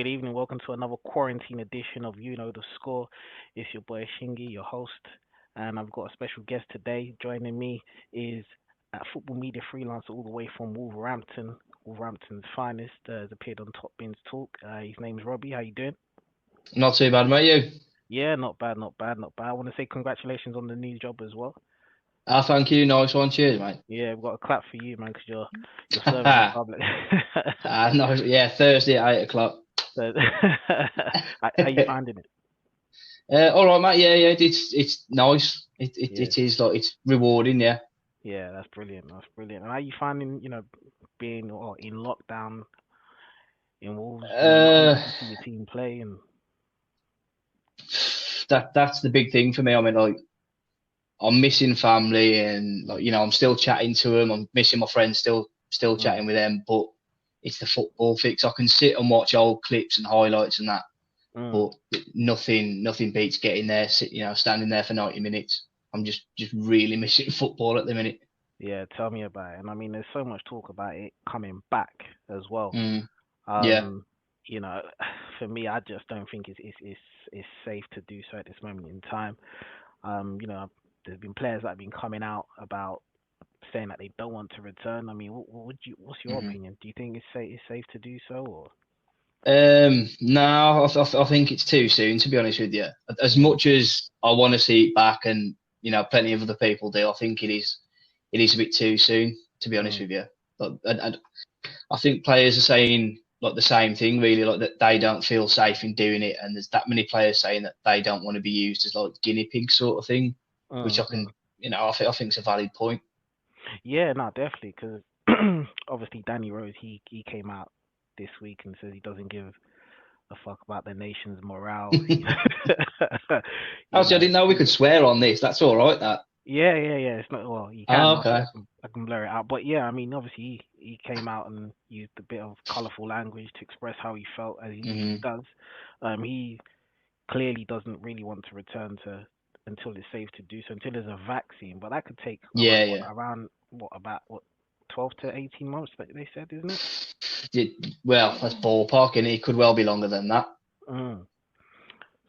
Good evening. Welcome to another quarantine edition of You Know the Score. It's your boy Shingy, your host, and I've got a special guest today. Joining me is a football media freelancer all the way from Wolverhampton, Wolverhampton's finest. Has appeared on Top Bins Talk. His name's Robbie. How you doing? Not too bad, mate. You? Yeah, not bad, not bad, not bad. I want to say congratulations on the new job as well. Thank you. Nice one. Cheers, mate. Yeah, we've got a clap for you, man, because you're serving the public. No, yeah, Thursday at 8 o'clock. So, how you finding it? All right, mate. Yeah, yeah. It's nice. Yeah. It is like it's rewarding. Yeah. Yeah, that's brilliant. That's brilliant. And how you finding, being in lockdown in Wolves, not able Uh, to see your team play and that's the big thing for me. I mean, like I'm missing family, and I'm still chatting to them. I'm missing my friends, still mm, chatting with them. But it's the football fix. I can sit and watch old clips and highlights and that, mm, but nothing beats getting there, standing there for 90 minutes. I'm just really missing football at the minute. yeah, tell me about it. And I mean, there's so much talk about it coming back as well. Mm, yeah, Um, you know, for me, I just don't think it's safe to do so at this moment in time. You know, there's been players that have been coming out about saying that they don't want to return. I mean, what's your hmm opinion? Do you think it's safe to do so or? No, I think it's too soon, to be honest with you. As Mm, much as I want to see it back, and plenty of other people do, I think it is a bit too soon, to be honest mm. with you. But and I think players are saying like the same thing, really, like that they don't feel safe in doing it, and there's that many players saying that they don't want to be used as like guinea pigs sort of thing, which Mm, I mm. can, I think it's a valid point. Yeah, no, definitely, because obviously Danny Rose, he came out this week and says he doesn't give a fuck about the nation's morale. You Actually, I know, didn't know we could swear on this. That's all right. That. yeah, yeah, yeah. It's not well, you can. Oh, Obviously, okay. I can blur it out. But yeah, I mean, obviously, he came out and used a bit of colourful language to express how he felt, as he usually hmm does. He clearly doesn't really want to return to until it's safe to do so, until there's a vaccine. But that could take Yeah, yeah. around about 12 to 18 months, that they said, isn't it? Well, that's ballpark, and it could well be longer than that. Mm.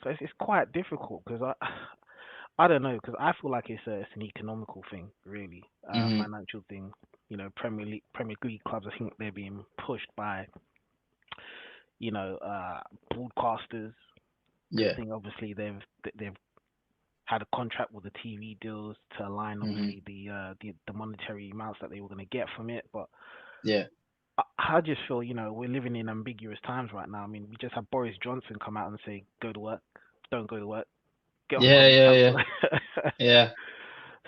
So it's quite difficult because I don't know because I feel like it's an economical thing, really, hmm financial thing. You know, Premier League clubs, I think they're being pushed by broadcasters because I Yeah. think obviously they've had a contract with the TV deals to align hmm obviously the monetary amounts that they were going to get from it. But Yeah. I just feel we're living in ambiguous times right now. I mean, we just had Boris Johnson come out and say go to work, don't go to work, get off Yeah, public yeah, yeah, transport. yeah.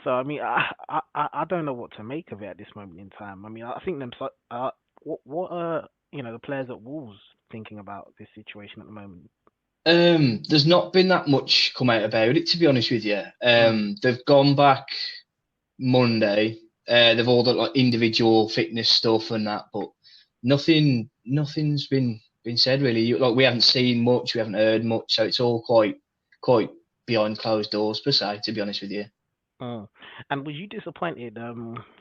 So I mean, I don't know what to make of it at this moment in time. I mean, I think them. What are the players at Wolves thinking about this situation at the moment? There's not been that much come out about it, to be honest with you. Mm, They've gone back Monday. They've all done like individual fitness stuff and that, but nothing's been said really. Like we haven't seen much, we haven't heard much, so it's all quite behind closed doors per se, to be honest with you. mm. And was you disappointed?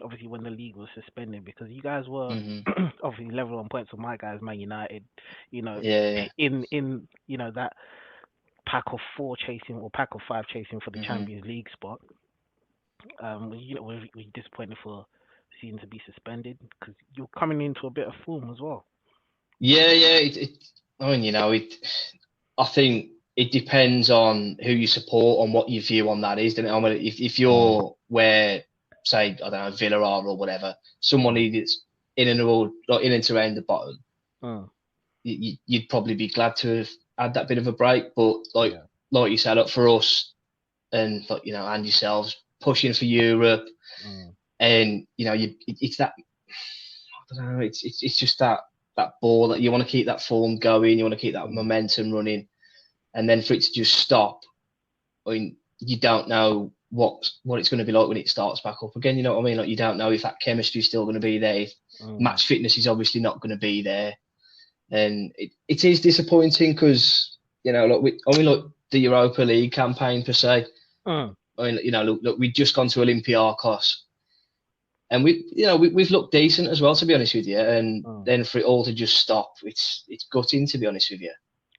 Obviously when the league was suspended because you guys were hmm obviously level on points with my guys, Man United. You know, Yeah, yeah. in that pack of four chasing or pack of five chasing for the hmm Champions League spot. Was you disappointed for season to be suspended because you're coming into a bit of form as well. Yeah, yeah. I mean, I think it depends on who you support, on what your view on that is. Doesn't it? I mean, if Mm, you're where, say, I don't know, Villa are or whatever, someone mm, that's in and around, like in and around the bottom, mm, you'd probably be glad to have had that bit of a break. But yeah. like you said, up for us and like and yourselves pushing for Europe, Mm, and it's that I don't know, it's just that ball that you want to keep that form going, you want to keep that mm, momentum running, and then for it to just stop. I mean, you don't know what it's going to be like when it starts back up again. You know what I mean? Like you don't know if that chemistry is still going to be there. If mm. match fitness is obviously not going to be there, and it is disappointing because like the Europa League campaign per se. Mm. I mean, look, we'd just gone to Olympiacos. And we've looked decent as well, to be honest with you. And Mm. then for it all to just stop, it's gutting, to be honest with you.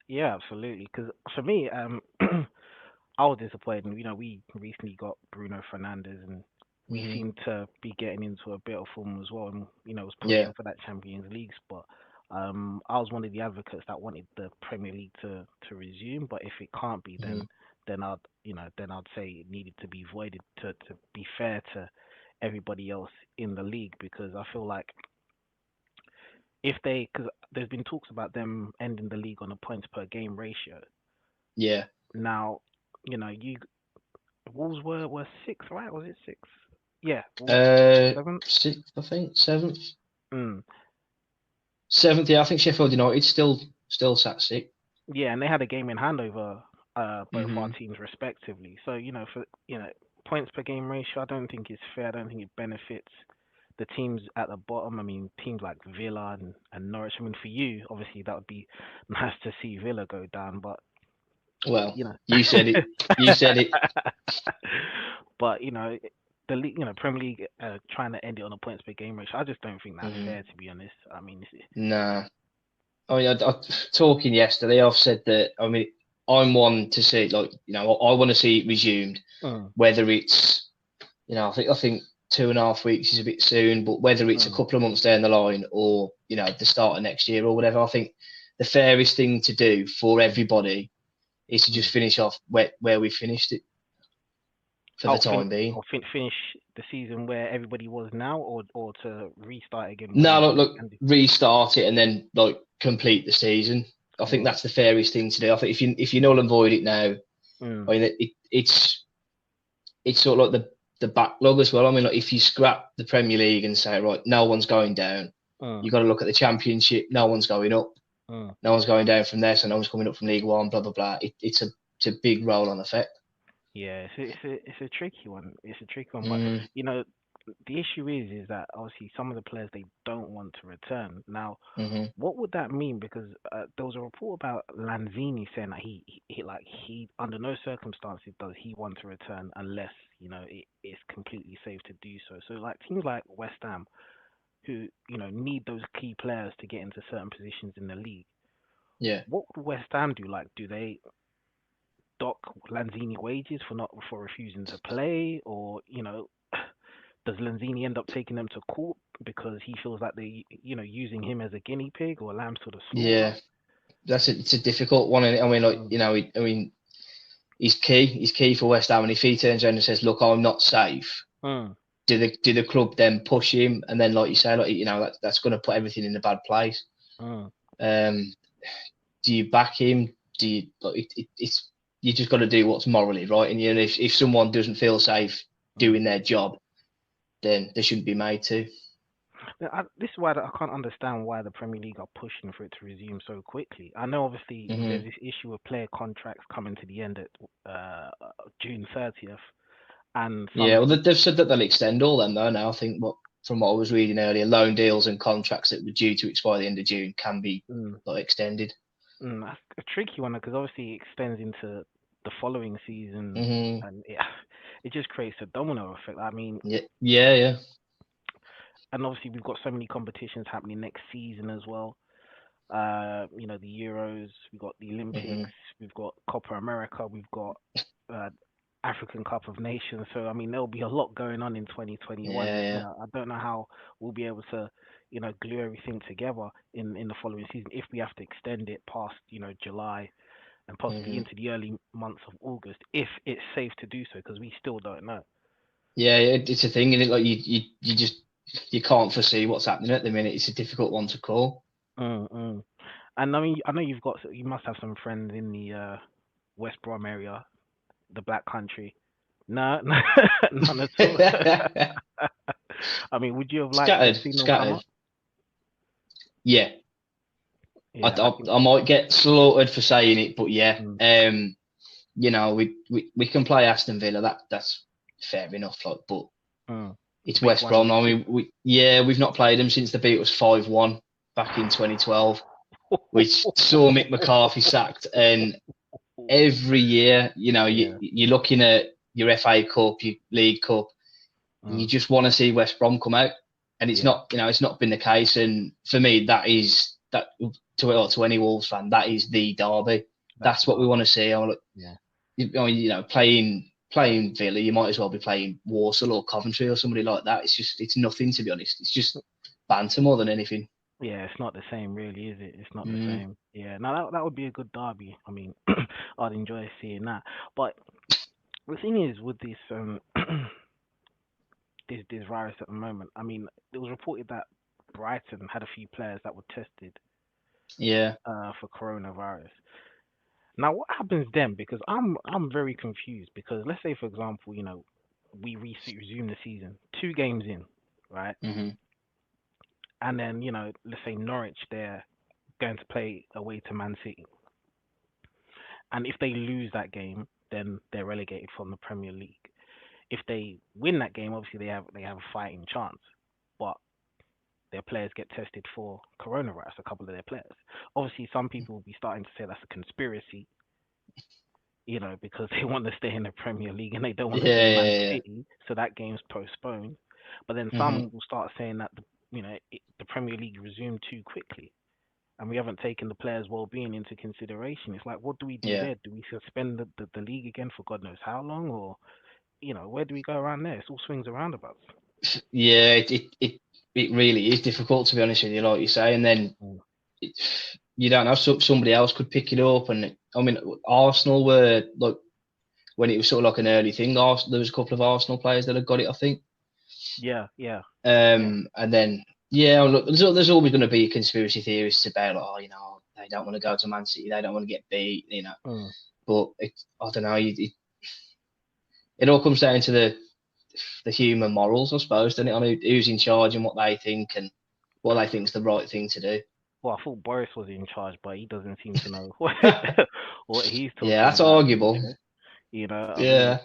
Yeah, absolutely. Because for me, I was disappointed. We recently got Bruno Fernandes, and we Hmm. seem to be getting into a bit of form as well, and was Yeah. pushing for that Champions League spot. I was one of the advocates that wanted the Premier League to resume, but if it can't be, Hmm. then I'd say it needed to be voided to be fair to everybody else in the league, because I feel like because there's been talks about them ending the league on a points per game ratio. Yeah. Now, you Wolves were sixth, right? Was it sixth? Yeah, Wolves seventh. Sixth, I think, seventh. Mm. Seventh, yeah, I think Sheffield United still sat sixth. Yeah, and they had a game in hand over both our Hmm. teams respectively. So for points per game ratio, I don't think it's fair. I don't think it benefits the teams at the bottom. I mean, teams like Villa and Norwich. I mean, for you, obviously that would be nice to see Villa go down, but Well, you know. you said it. You said it. But the league, Premier League trying to end it on a points per game ratio. I just don't think that's Hmm. fair, to be honest. I mean, Nah. I mean, talking yesterday, I've said that. I mean, I'm one to see, like, I want to see it resumed. mm, Whether it's, I think 2.5 weeks is a bit soon, but whether it's a mm, couple of months down the line or the start of next year or whatever, I think the fairest thing to do for everybody is to just mm. finish off where we finished it for the time being. Finish the season where everybody was now, or to restart again where No, everybody look, can do. restart it and then like complete the season. I think Mm, that's the fairest thing to do. I think if you null and void it now, I mm, mean it's sort of like the backlog as well. I mean, like if you scrap the Premier League and say right, no one's going down, mm, you got to look at the Championship. No one's going up. mm. No one's going down from there, so no one's coming up from League One. Blah blah blah. It's a big roll on effect. Yeah, it's a tricky one. It's a tricky one, but Mm, you know the issue is that obviously some of the players they don't want to return. Now, mm-hmm. what would that mean? Because there was a report about Lanzini saying that he under no circumstances does he want to return unless it's completely safe to do so. So like teams like West Ham, who need those key players to get into certain positions in the league, Yeah. what would West Ham do? Like, do they dock Lanzini wages for refusing to play, or does Lanzini end up taking them to court because he feels like they using him as a guinea pig or lambs to the slaughter? Yeah. It's a difficult one. I mean, like Mm, I mean, he's key. He's key for West Ham. And if he turns around and says, "Look, I'm not safe," mm, do the club then push him? And then, like you say, like that's going to put everything in a bad place. mm, Um, do you back him? Do you? Like, it's you just got to do what's morally right. And if someone doesn't feel safe mm. doing their job, then they shouldn't be made to. Now, this is why I can't understand why the Premier League are pushing for it to resume so quickly. I know obviously there's Hmm. this issue of player contracts coming to the end at June 30th, and Yeah, some well, teams. they've said that they'll extend all them though. Now I think from what I was reading earlier, loan deals and contracts that were due to expire the end of June can be Mm, like extended. that's a tricky one because obviously it extends into the following season, Hmm. and it just creates a domino effect. I mean, Yeah, yeah, yeah. and obviously we've got so many competitions happening next season as well. The Euros, we've got the Hmm. Olympics, we've got Copa America, we've got uh, African Cup of Nations. So I mean, there'll be a lot going on in 2021, Yeah, and yeah. I don't know how we'll be able to glue everything together in the following season if we have to extend it past July and possibly Hmm. into the early months of August if it's safe to do so because we still don't know. Yeah, it's a thing, and it like you just you can't foresee what's happening at the minute. It's a difficult one to call. Mm-mm. And I mean, I know you must have some friends in the West Brom area, the Black Country. No, none at all. I mean, would you have liked to have Scattered, seen them come scattered. up? Yeah, I, Yeah, I think. I, I might get slaughtered for saying it, but yeah. Mm, We can play Aston Villa. That's fair enough. Like, but mm. it's Big West one in Brom. the I city. mean, we've not played them since they beat us 5-1 back in 2012, which saw Mick McCarthy sacked. And every year, Yeah. you're looking at your FA Cup, your League Cup. and you just want to see West Brom come out, and it's not, it's not been the case. And for me, that is that to any Wolves fan, that is the derby. That's what we want to see. Playing Villa, you might as well be playing Walsall or Coventry or somebody like that. It's nothing, to be honest. It's just banter more than anything. Yeah, it's not the same, really, is it? It's not the same. Yeah, now that would be a good derby. I mean, I'd enjoy seeing that. But the thing is, with this this virus at the moment, I mean, it was reported that Brighton had a few players that were tested Yeah. for coronavirus. Now, what happens then? Because I'm very confused. Because let's say, for example, we resume the season, 2 games in, right? And then let's say Norwich, they're going to play away to Man City, and if they lose that game, then they're relegated from the Premier League. If they win that game, obviously they have a fighting chance, but their players get tested for coronavirus. A couple of their players. Obviously, some people will be starting to say that's a conspiracy, because they want to stay in the Premier League and they don't want to see Man City, so that game's postponed. But then some will start saying that the Premier League resumed too quickly, and we haven't taken the players' well-being into consideration. It's like, what do we do there? Do we suspend the league again for God knows how long, or where do we go around there? It's all swings and roundabouts. Yeah, it really is difficult, to be honest with you, like you say, and then you don't know, somebody else could pick it up. And I mean, Arsenal were like, when it was sort of like an early thing, there was a couple of Arsenal players that had got it, I think. Yeah. And then look, there's always going to be conspiracy theorists about, they don't want to go to Man City, they don't want to get beat, But I don't know. It all comes down to the human morals, I suppose, doesn't it? On who's in charge and what they think and what they think is the right thing to do. Well, I thought Boris was in charge, but he doesn't seem to know what he's talking Yeah, that's about. arguable. I Yeah.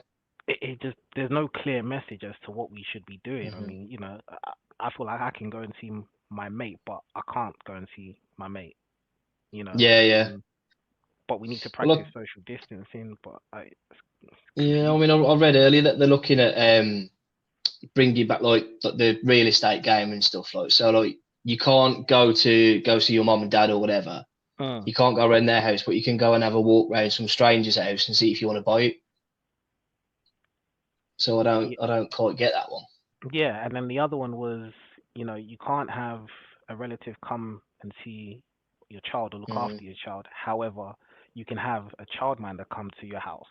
mean, it just there's no clear message as to what we should be doing. I mean, I feel like I can go and see my mate, but I can't go and see my mate. Yeah. But we need to practice social distancing. But I mean, I read earlier that they're looking at bringing back like the real estate game and stuff, like, so like you can't go see your mom and dad or whatever. You can't go around their house, but you can go and have a walk around some stranger's house and see if you want to buy it. So I don't quite get that one. Yeah, and then the other one was, you can't have a relative come and see your child or look after your child. However, you can have a childminder come to your house.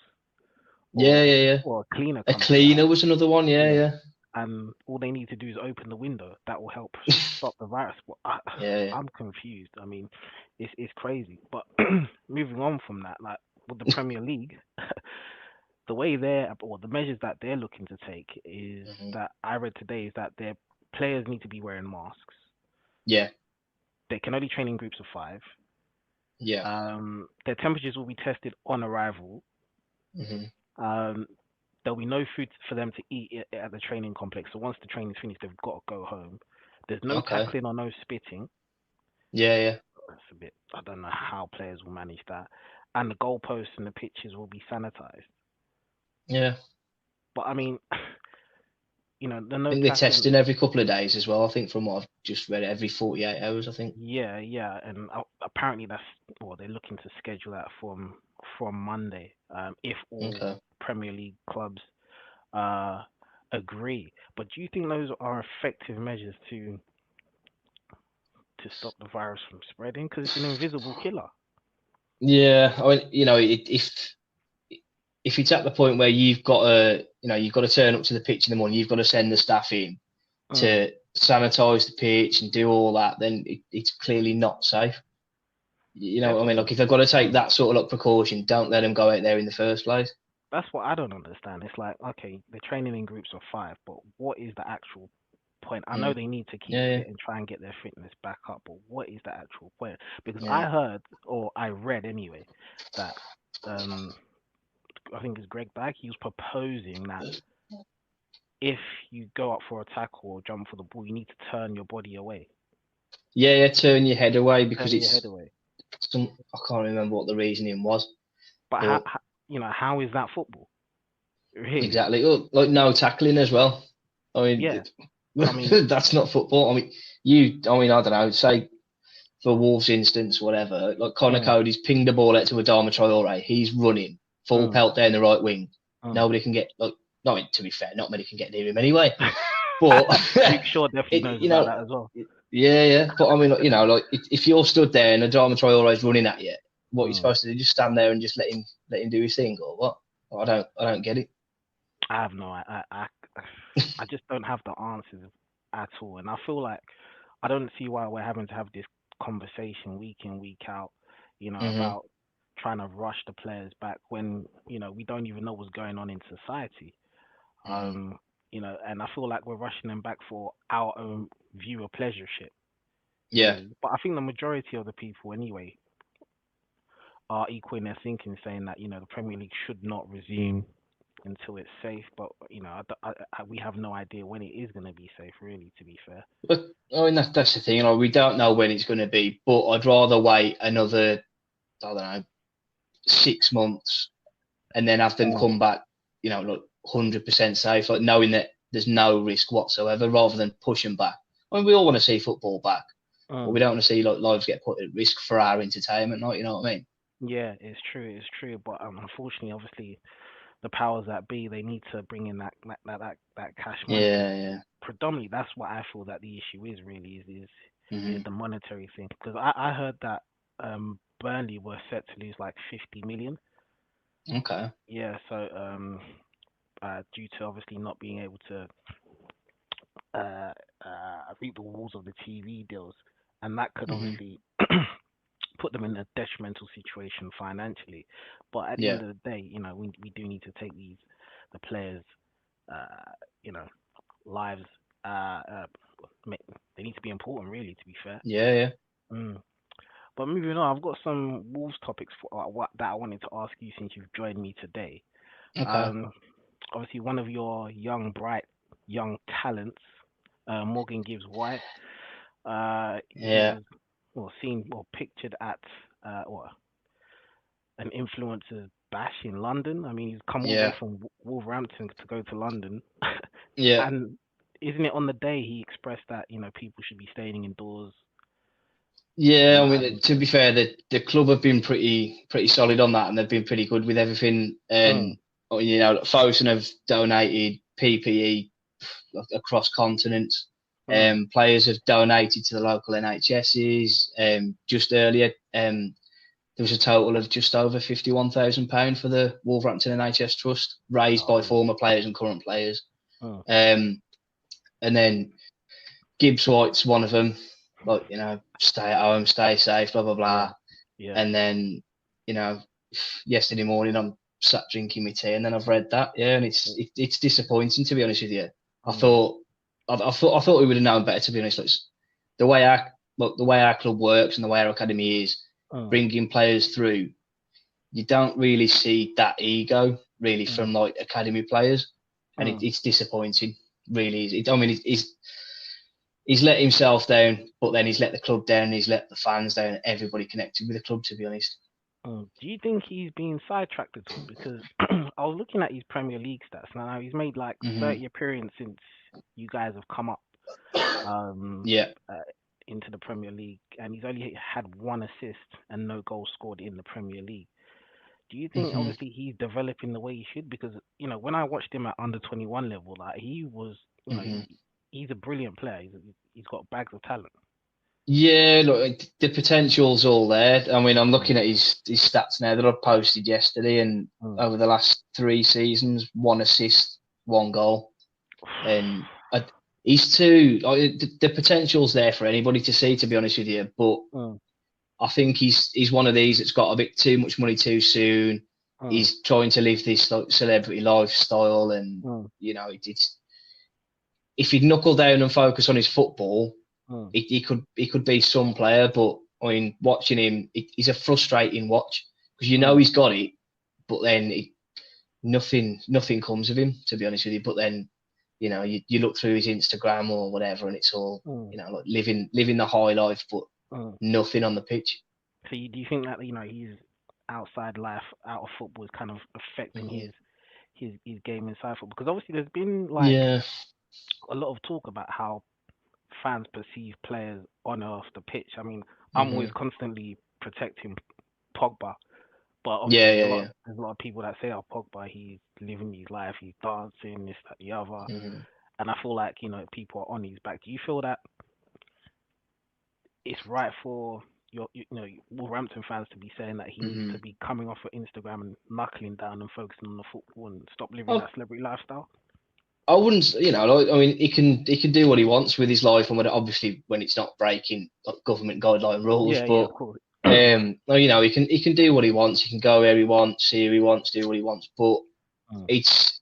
Or a cleaner. A cleaner was another one. Yeah. And all they need to do is open the window. That will help stop the virus. But I'm confused. I mean, it's crazy. But moving on from that, like with the Premier League, the way the measures that they're looking to take is that I read today is that their players need to be wearing masks. Yeah. They can only train in groups of 5. Yeah. Their temperatures will be tested on arrival. There'll be no food for them to eat at the training complex. So once the training's finished, they've got to go home. There's no tackling or no spitting. Yeah. That's a bit. I don't know how players will manage that. And the goalposts and the pitches will be sanitized. Yeah. But I mean, I think they're testing every couple of days as well. I think from what I've just read, every 48 hours, I think. Yeah, and apparently they're looking to schedule that from Monday, if all Premier League clubs agree. But do you think those are effective measures to stop the virus from spreading? Because it's an invisible killer. Yeah, I mean, if it's at the point where you've got to turn up to the pitch in the morning, you've got to send the staff in to sanitize the pitch and do all that, then it's clearly not safe. What I mean? Like, if they've got to take that sort of precaution, don't let them go out there in the first place. That's what I don't understand. It's like, okay, they're training in groups of 5, but what is the actual point? I know they need to keep fit and try and get their fitness back up, but what is the actual point? Because I heard, or I read anyway, that I think it's Greg Bagg, he was proposing that if you go up for a tackle or jump for the ball, you need to turn your body away. Yeah, turn your head away because I can't remember what the reasoning was. But how is that football? Really? Exactly. Like no tackling as well. I mean, Yeah, I mean, that's not football. I mean, I don't know, say for Wolves instance, whatever, like Connor mm, Cody's pinged the ball out to Adama Traore. He's running full mm, pelt down the right wing. mm. Nobody can get, like, not to be fair, not many can get near him anyway. But, Luke Shaw definitely knows you about know, that as well. yeah, yeah. But I mean, like, like if you're stood there and Adama Traore's running at you, what are you Mm. supposed to do? Just stand there and just let him do his thing, or what? I don't get it. I have no, I just don't have the answers at all, and I feel like I don't see why we're having to have this conversation week in, week out, Hmm. about trying to rush the players back when, we don't even know what's going on in society. Hmm. Um, and I feel like we're rushing them back for our own viewer pleasureship, Yeah, really. But I think the majority of the people, anyway, are equal in their thinking, saying that, the Premier League should not resume until it's safe. But, we have no idea when it is going to be safe, really, to be fair. but I mean that's the thing. Like, we don't know when it's going to be, but I'd rather wait another, I don't know, 6 months and then have them Mm, come back, like 100% safe, like knowing that there's no risk whatsoever, rather than push them back. I mean, we all want to see football back, but we mm. don't want to see like lives get put at risk for our entertainment. Not, you know what I mean? Yeah, it's true, it's true. But unfortunately, obviously, the powers that be, they need to bring in that cash money, because Yeah, yeah. predominantly that's what I feel that the issue is, really, is Hmm. the monetary thing. Because I heard that Burnley were set to lose like 50 million. Okay. Yeah, so due to obviously not being able to uh, reap the rewards of the TV deals, and that could Hmm. obviously put them in a detrimental situation financially. But at the Yeah. end of the day, we do need to take the players, uh, you know, lives. They need to be important, really. To be fair. Yeah, yeah. Mm. But moving on, I've got some Wolves topics for what that I wanted to ask you since you've joined me today. Okay. Um, Obviously, one of your young, bright, young talents, Morgan Gibbs White. He Yeah. was seen or pictured at what an influencer's bash in London. I mean, he's come all the way Yeah. from Wolverhampton to go to London, Yeah. and isn't it on the day he expressed that people should be staying indoors and Yeah, I not mean, having. to be fair, the club have been pretty solid on that, and they've been pretty good with everything. Mm, And Fosun have donated PPE across continents. mm. Players have donated to the local NHSs. Just earlier, there was a total of just over £51,000 for the Wolverhampton NHS Trust, raised by Oh, former players and current players. mm, Um, and then Gibbs White's one of them. Like, stay at home, stay safe, blah blah yeah, blah. yeah. And then, you know, yesterday morning I'm sat drinking my tea, and then I've read that, yeah, and it's disappointing, to be honest with you. I Mm, thought I thought we would have known better, to be honest. Like, the way our the way our club works and the way our academy is, mm, bringing players through, you don't really see that ego really mm, from like academy players, and mm. it's disappointing. Really, I mean, he's let himself down, but then he's let the club down, he's let the fans down, everybody connected with the club, to be honest. Do you think he's being sidetracked at all? Because I was looking at his Premier League stats. Now he's made like Hmm. 30 appearances since you guys have come up um, Yeah. uh, into the Premier League, and he's only had one assist and no goals scored in the Premier League. Do you think Hmm. obviously he's developing the way he should? Because when I watched him at under 21 level, like he was, Hmm. he's a brilliant player. He's got bags of talent. Yeah, look, the potential's all there. I mean, I'm Mm, looking at his stats now that I posted yesterday, and mm. over the last 3 seasons, 1 assist, 1 goal, and he's too. The potential's there for anybody to see, to be honest with you. But Mm, I think he's one of these that's got a bit too much money too soon. mm, He's trying to live this like celebrity lifestyle, and mm, it's if he'd knuckle down and focus on his football, mm, he could be some player. But I mean, watching him, he's a frustrating watch, because mm, he's got it, but then nothing comes of him, to be honest with you. But then you look through his Instagram or whatever, and it's all mm, like living the high life, but mm. nothing on the pitch. So do you think that his outside life out of football is kind of affecting Hmm. his game inside football? Because obviously there's been like Yeah. a lot of talk about how fans perceive players on and off the pitch. I mean, I'm always Hmm. constantly protecting Pogba, but Yeah, obviously yeah, yeah. there's a lot of people that say, "Oh, Pogba, he's living his life, he's dancing, this, that, the other," Hmm. and I feel like people are on his back. Do you feel that it's right for Wolverhampton fans to be saying that he needs Hmm. to be coming off of Instagram and knuckling down and focusing on the football and stop living I, that celebrity lifestyle? I wouldn't, like, I mean, he can do what he wants with his life, and obviously when it's not breaking like, government guideline rules. Yeah, yeah, But of course. well, he can do what he wants. He can go where he wants, see who he wants, do what he wants. But Mm, it's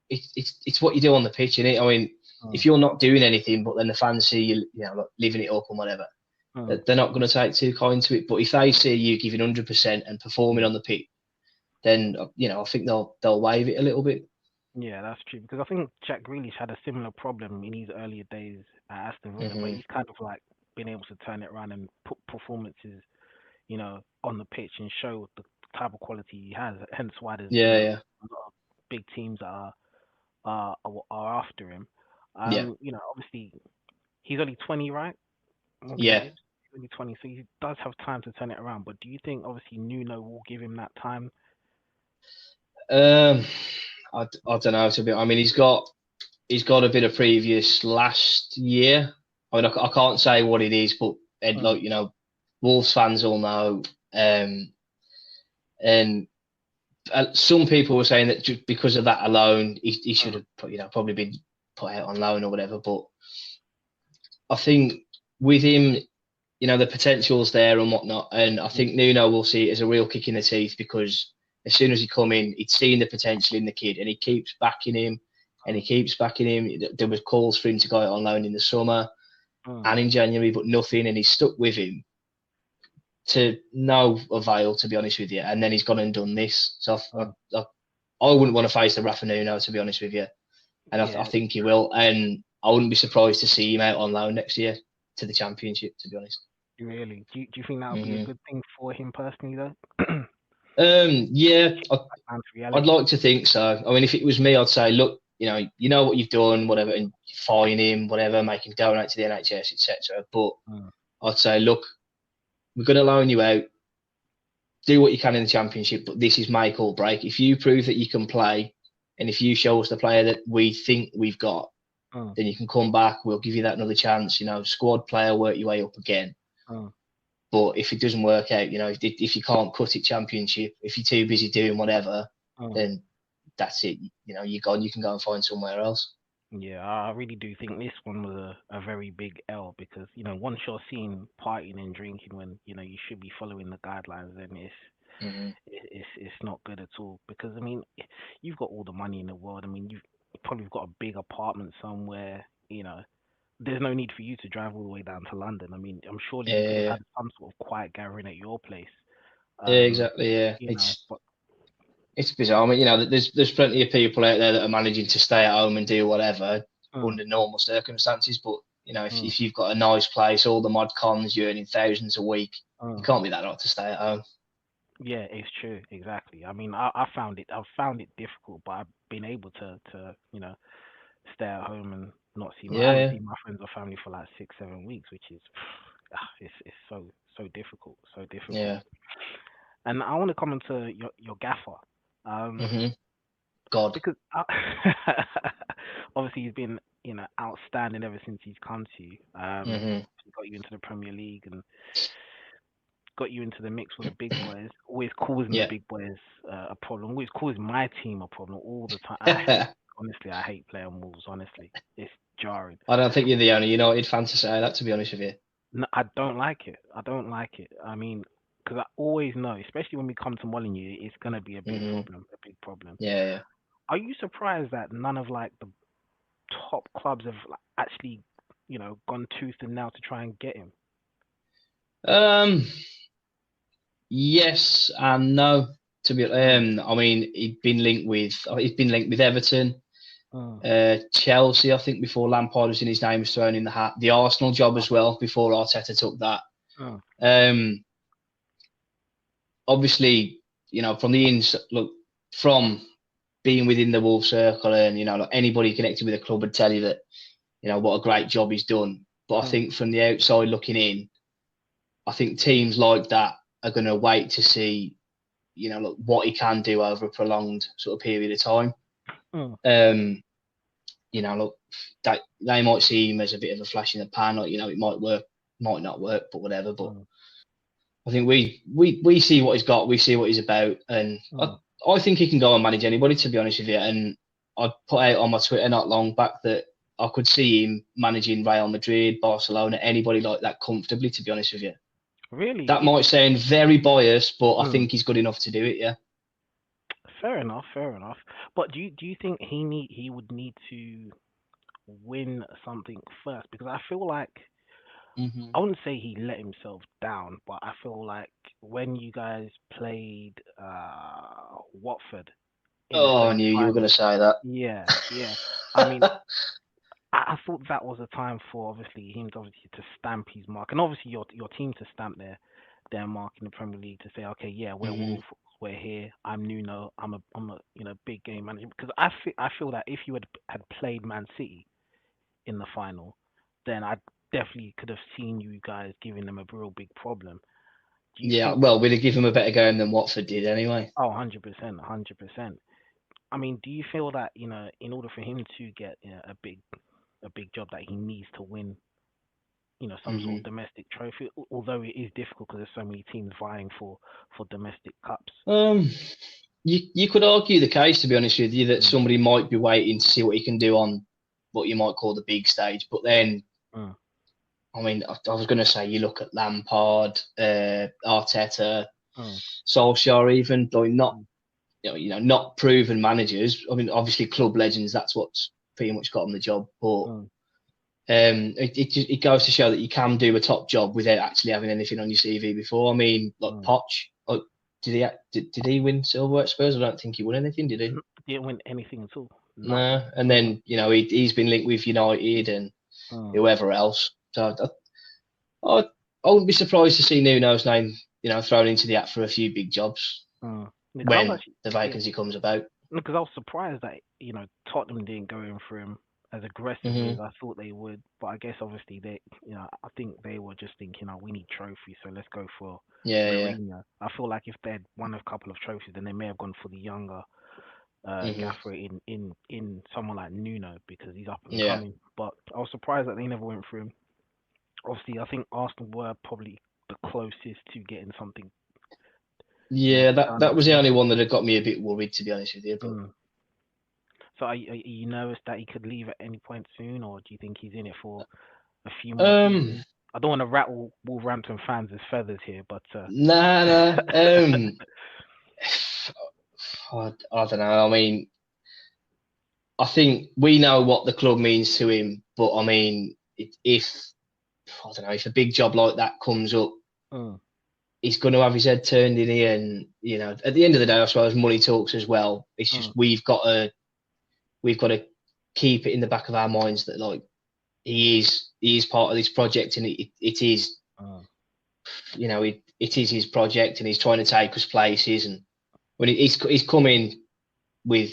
it's what you do on the pitch, innit? I mean, if mm, you're not doing anything, but then the fans see you, like, living it up and whatever, mm. they're not going to take too kind to it. But if they see you giving 100% and performing Yeah. on the pitch, then I think they'll waive it a little bit. Yeah, that's true. Because I think Jack Grealish had a similar problem in his earlier days at Aston Villa, but Hmm. he's kind of like been able to turn it around and put performances, on the pitch and show the type of quality he has. Hence why there's, Yeah, yeah, a lot of big teams that are after him. yeah, Obviously he's only 20, right? Okay, yeah. Gibbs. He's only 20, so he does have time to turn it around. But do you think obviously Nuno will give him that time? Um, I don't know. I mean, he's got a bit of previous last year. I mean, I can't say what it is, but Mm, like Wolves fans all know. Um, and some people were saying that just because of that alone, he should mm, have probably been put out on loan or whatever. But I think with him, the potential's there and whatnot, and I mm, think Nuno will see it as a real kick in the teeth because as soon as he come in, he'd seen the potential in the kid, and he keeps backing him, and he mm, keeps backing him. There was calls for him to go out on loan in the summer mm. and in January, but nothing, and he's stuck with him to no avail, to be honest with you. And then he's gone and done this, so Mm. I wouldn't want to face the Rafa Nuno, to be honest with you, and I Yeah, think he will, and I wouldn't be surprised to see him out on loan next year to the Championship, to be honest. really. Do you think that would be a Hmm. good thing for him personally though? Yeah, Back down to I'd reality. like to think so. I mean, if it was me, I'd say, look, you know what you've done, whatever, and fine him, whatever, make him donate to the NHS, etc. But Mm, I'd say, look, we're going to loan you out. Do what you can in the Championship, but this is make or break. If you prove that you can play, and if you show us the player that we think we've got, mm, then you can come back. We'll give you that another chance. Squad player, work your way up again. mm, But if it doesn't work out, if you can't cut it Championship, if you're too busy doing whatever, mm. then that's it. You're gone. You can go and find somewhere else. Yeah, I really do think this one was a very big L because, once you're seen partying and drinking when, you should be following the guidelines, then Hmm. it's not good at all. Because I mean, you've got all the money in the world. I mean, you've probably got a big apartment somewhere. There's no need for you to drive all the way down to London. I mean, I'm surely you could have Yeah, had some sort of quiet gathering at your place. yeah, Um, exactly. Yeah, you know, it's but it's bizarre. I mean, there's plenty of people out there that are managing to stay at home and do whatever mm, under normal circumstances. But if, mm, if you've got a nice place, all the mod cons, you're earning thousands a week, you mm. can't be that hard to stay at home. Yeah, it's true. Exactly. I mean, I've found it difficult, but I've been able to stay at home and not see I haven't Yeah, seen my friends or family for like 6, 7 weeks, which is it's so difficult, so difficult. yeah, And I want to come into your gaffer, yeah. um, God. because obviously he's been outstanding ever since he's come to you. Hmm. He got you into the Premier League and got you into the mix with the big boys, always causing the Yeah. big boys a problem, always causing my team a problem all the time. I Honestly, I hate playing Wolves. Honestly, it's jarring. don't think you're the only United fan to say that, to be honest with you. No, I don't like it. I don't like it. I mean, because I always know, especially when we come to Molyneux, it's gonna be a big Hmm. problem. A big problem. Yeah, Are you surprised that none of like the top clubs have like, actually, gone tooth and nail to try and get him? yeah. Yes and no. Mm, I mean, he's been linked with Everton, mm, Chelsea. I think before Lampard was in, his name was thrown in the hat. The Arsenal job as well before Arteta took that. mm, Um, Obviously, from the ins look from being within the Wolves circle, and like anybody connected with the club would tell you that what a great job he's done. But I think from the outside looking in, I think teams like that are going to wait to see look, what he can do over a prolonged sort of period of time. Look, they might see him as a bit of a flash in the pan, like it might work, might not work, but whatever. But I think we see what he's got, we see what he's about, and I think he can go and manage anybody, to be honest with you. And I put out on my Twitter not long back that I could see him managing Real Madrid, Barcelona, anybody like that comfortably, to be honest with you. Really? That might sound very biased, but I think he's good enough to do it, yeah. Fair enough. But do you think he would need to win something first? Because I feel like I wouldn't say he let himself down, but I feel like when you guys played Watford in the I knew you were going to say that. yeah. I mean, I thought that was a time for him to stamp his mark, and obviously your team to stamp their mark in the Premier League, to say, okay, yeah, we're Wolves, we're here. I'm Nuno. I'm a big game manager. Because I feel that if you had played Man City in the final, then I definitely could have seen you guys giving them a real big problem. Well, we'd have given him a better game than Watford did anyway. Oh, 100%. I mean, do you feel that in order for him to get a big job, that he needs to win some sort of domestic trophy, although it is difficult because there's so many teams vying for domestic cups? You could argue the case, to be honest with you, that somebody might be waiting to see what he can do on what you might call the big stage. But then, I mean, I was going to say, you look at Lampard, Arteta, Solskjaer, even though not proven managers. I mean, obviously club legends. That's what's pretty much got them the job. But it goes to show that you can do a top job without actually having anything on your CV before. I mean, like Poch. Did he win silver at Spurs? I don't think he won anything, did he? Didn't win anything at all. No. And then he's been linked with United and whoever else. So I wouldn't be surprised to see Nuno's name thrown into the hat for a few big jobs when the vacancy comes about. Because I was surprised that Tottenham didn't go in for him as aggressively as I thought they would. But I guess obviously they I think they were just thinking, we need trophies, so let's go for Mourinho. I feel like if they had won a couple of trophies, then they may have gone for the younger gaffer in someone like Nuno, because he's up and coming. But I was surprised that they never went for him. Obviously, I think Arsenal were probably the closest to getting something. Yeah, that was the only one that had got me a bit worried, to be honest with you. But... So are you nervous that he could leave at any point soon, or do you think he's in it for a few more seasons? I don't want to rattle Wolverhampton fans' feathers here, but Nah. I don't know. I mean, I think we know what the club means to him, but I mean, if a big job like that comes up, he's going to have his head turned in here, and at the end of the day, I suppose money talks as well. It's just we've got to keep it in the back of our minds that like he is part of this project, and it is it is his project, and he's trying to take us places. And when he's coming with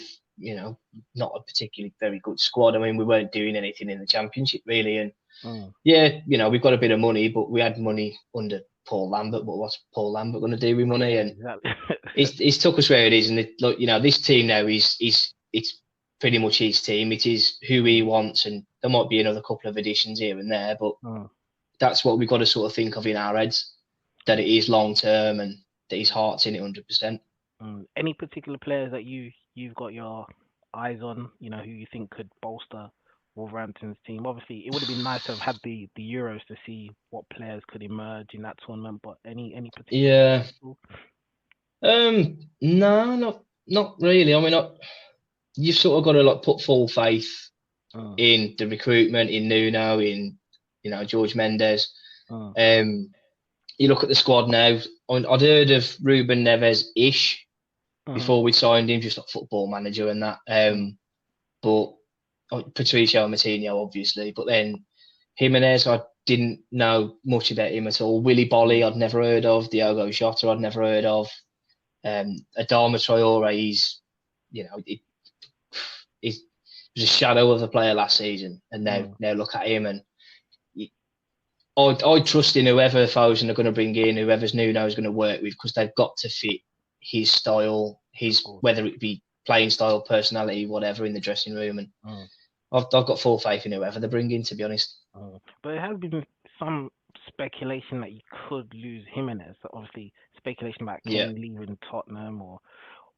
not a particularly very good squad. I mean, we weren't doing anything in the Championship really, and we've got a bit of money, but we had money under Paul Lambert. But what's Paul Lambert going to do with money? And he's took us where it is, and this team now it's pretty much his team. It is who he wants, and there might be another couple of additions here and there, but that's what we've got to sort of think of in our heads, that it is long term and that his heart's in it 100%. Any particular players that you've got your eyes on, who you think could bolster Wolverhampton's team? Obviously, it would have been nice to have had the Euros to see what players could emerge in that tournament, but any particular no, not really. I mean, you've sort of got to put full faith in the recruitment, in Nuno, in George Mendes. You look at the squad now. I'd heard of Ruben Neves-ish before we signed him, just like Football Manager and that. But Patricio Martino, obviously. But then Jiminez, I didn't know much about him at all. Willy Bolly, I'd never heard of. Diogo Jota, I'd never heard of. Adama Traore, he's was a shadow of a player last season, and now look at him. And I trust in whoever Fosun are going to bring in, whoever's Nuno is going to work with, because they've got to fit his style, whether it be playing style, personality, whatever in the dressing room. And I've got full faith in whoever they bring in, to be honest. But it has been some speculation that you could lose Jiminez. Obviously, speculation about Kane leaving Tottenham, or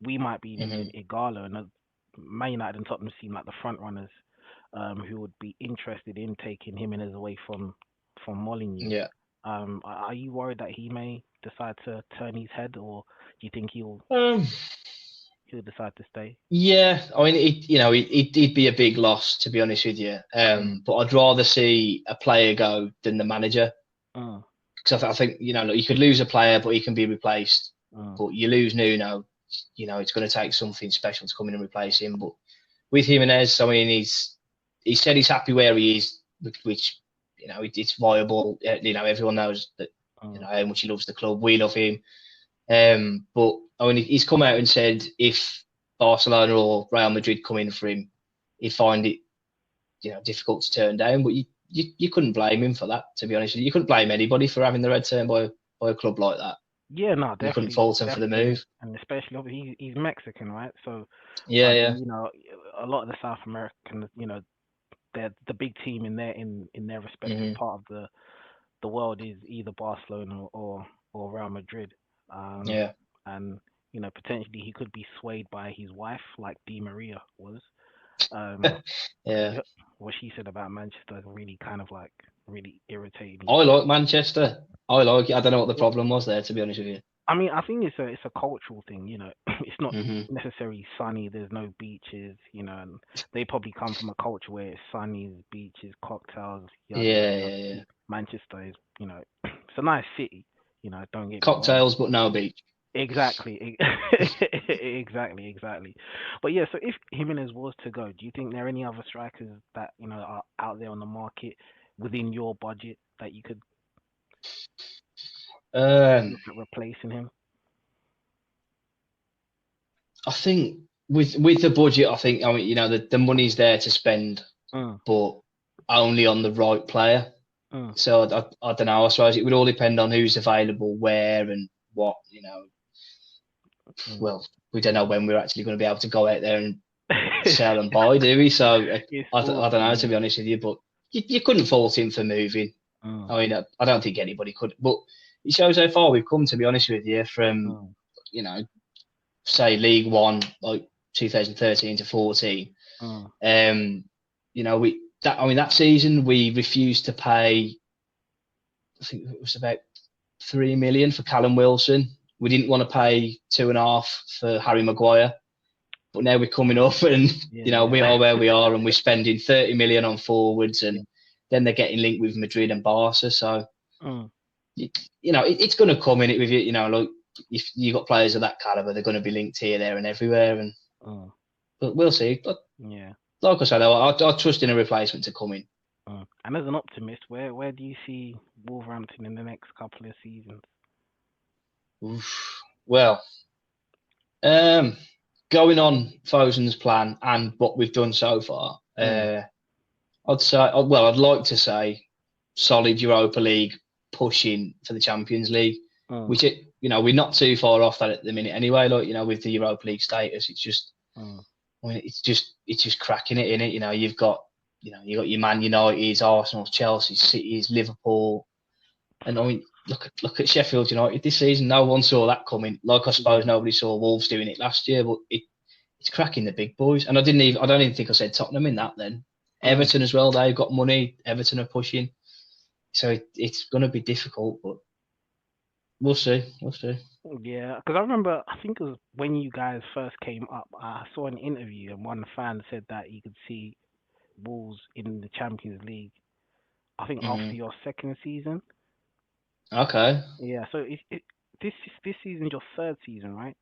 we might be losing Igalo. And Man United and Tottenham seem like the front runners who would be interested in taking Jiminez away from Molineux. Yeah. Are you worried that he may decide to turn his head, or do you think he'll decide to stay? Yeah, I mean, it'd be a big loss, to be honest with you. But I'd rather see a player go than the manager, because I think look, you could lose a player, but he can be replaced. But you lose Nuno, it's going to take something special to come in and replace him. But with Jiminez, I mean, he said he's happy where he is, which it's viable. Everyone knows that how much he loves the club. We love him. But I mean, he's come out and said if Barcelona or Real Madrid come in for him, he'd find it, difficult to turn down. But you couldn't blame him for that, to be honest with you. You couldn't blame anybody for having their head turned by a club like that. Yeah, no, definitely. You couldn't fault him for the move, and especially he's Mexican, right? So yeah. A lot of the South Americans, they're the big team in their respective part of the world is either Barcelona or Real Madrid. And potentially he could be swayed by his wife, like Di Maria was. What she said about Manchester really kind of like really irritated me. I like Manchester. I like it. I don't know what the problem was there, to be honest with you. I mean, I think it's a cultural thing, It's not necessarily sunny. There's no beaches, and they probably come from a culture where it's sunny, beaches, cocktails. Yeah. Manchester is, it's a nice city, Don't get cocktails, but no beach. Exactly, exactly. But yeah, so if Jimenez was to go, do you think there are any other strikers that are out there on the market within your budget that you could look at replacing him? I think with the budget, the money's there to spend, but only on the right player. So I don't know. I suppose it would all depend on who's available, where, and what. Well, we don't know when we're actually going to be able to go out there and sell and buy, do we? So I don't know, to be honest with you. But you couldn't fault him for moving. I mean, I don't think anybody could. But it shows how far we've come, to be honest with you, from say League One, like 2013 to 14. That season we refused to pay. I think it was about 3 million for Callum Wilson. We didn't want to pay 2.5 for Harry Maguire. But now we're coming up, and we are where we are, and we're spending 30 million on forwards, and then they're getting linked with Madrid and Barca. So it's going to come in it with you. Like if you got players of that caliber, they're going to be linked here, there, and everywhere. And but we'll see. But like I said, I trust in a replacement to come in. And as an optimist, where do you see Wolverhampton in the next couple of seasons? Well, going on Fosun's plan and what we've done so far, I'd like to say solid Europa League, pushing for the Champions League, which we're not too far off that at the minute anyway. Like with the Europa League status, it's just it's just cracking it in it. You've got your Man United, Arsenal, Chelsea, City, Liverpool, and I mean look at Sheffield United this season. No one saw that coming. Like I suppose nobody saw Wolves doing it last year, but it's cracking the big boys. And I don't even think I said Tottenham in that then. Everton as well, they've got money. Everton are pushing. So it's going to be difficult, but we'll see. Yeah, because I remember, I think it was when you guys first came up, I saw an interview and one fan said that you could see Wolves in the Champions League, I think after your second season. Okay. Yeah, so this season's your third season, right?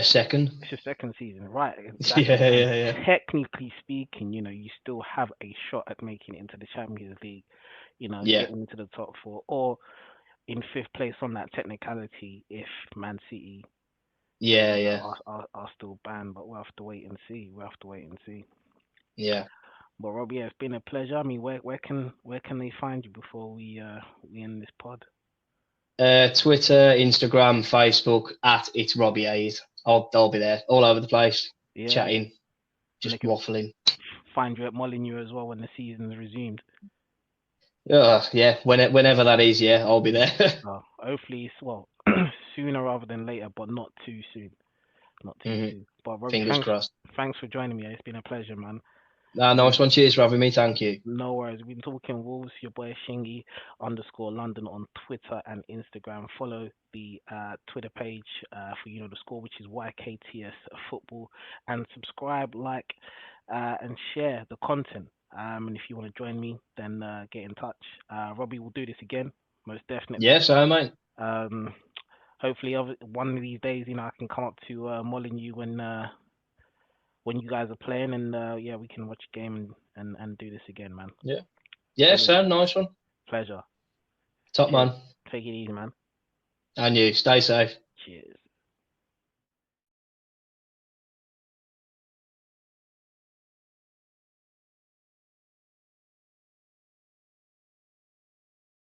Second. It's your second season, right? Exactly. Yeah. Technically speaking, you still have a shot at making it into the Champions League, getting into the top four, or in fifth place on that technicality if Man City Yeah, yeah, are still banned, but we'll have to wait and see. We'll have to wait and see. yeah. But Robbie, yeah, it's been a pleasure. I mean, where can they find you before we end this pod? Twitter, Instagram, Facebook at it's Robbie Aid. I'll be there all over the place, Yeah, chatting, and they just can waffling. find you at Molyneux as well when the season's resumed. Yeah, whenever that is, yeah, I'll be there. Hopefully, well, sooner rather than later, but not too soon. Not too hmm soon. But Robbie, Fingers crossed. thanks for joining me. It's been a pleasure, man. Nice one. Cheers for having me. Thank you. No worries. We've been talking Wolves, your boy Shingy _London on Twitter and Instagram. Follow the Twitter page for the score, which is YKTS Football, and subscribe, like, and share the content. And if you want to join me, then get in touch. Robbie will do this again, most definitely. Yeah, so mate. Um, hopefully, one of these days, I can come up to Molyneux when you guys are playing, and yeah, we can watch a game and do this again, man. Yeah, yeah, Take it so easy. nice one. Pleasure. Top Cheers. man. Take it easy, man. And you stay safe. Cheers.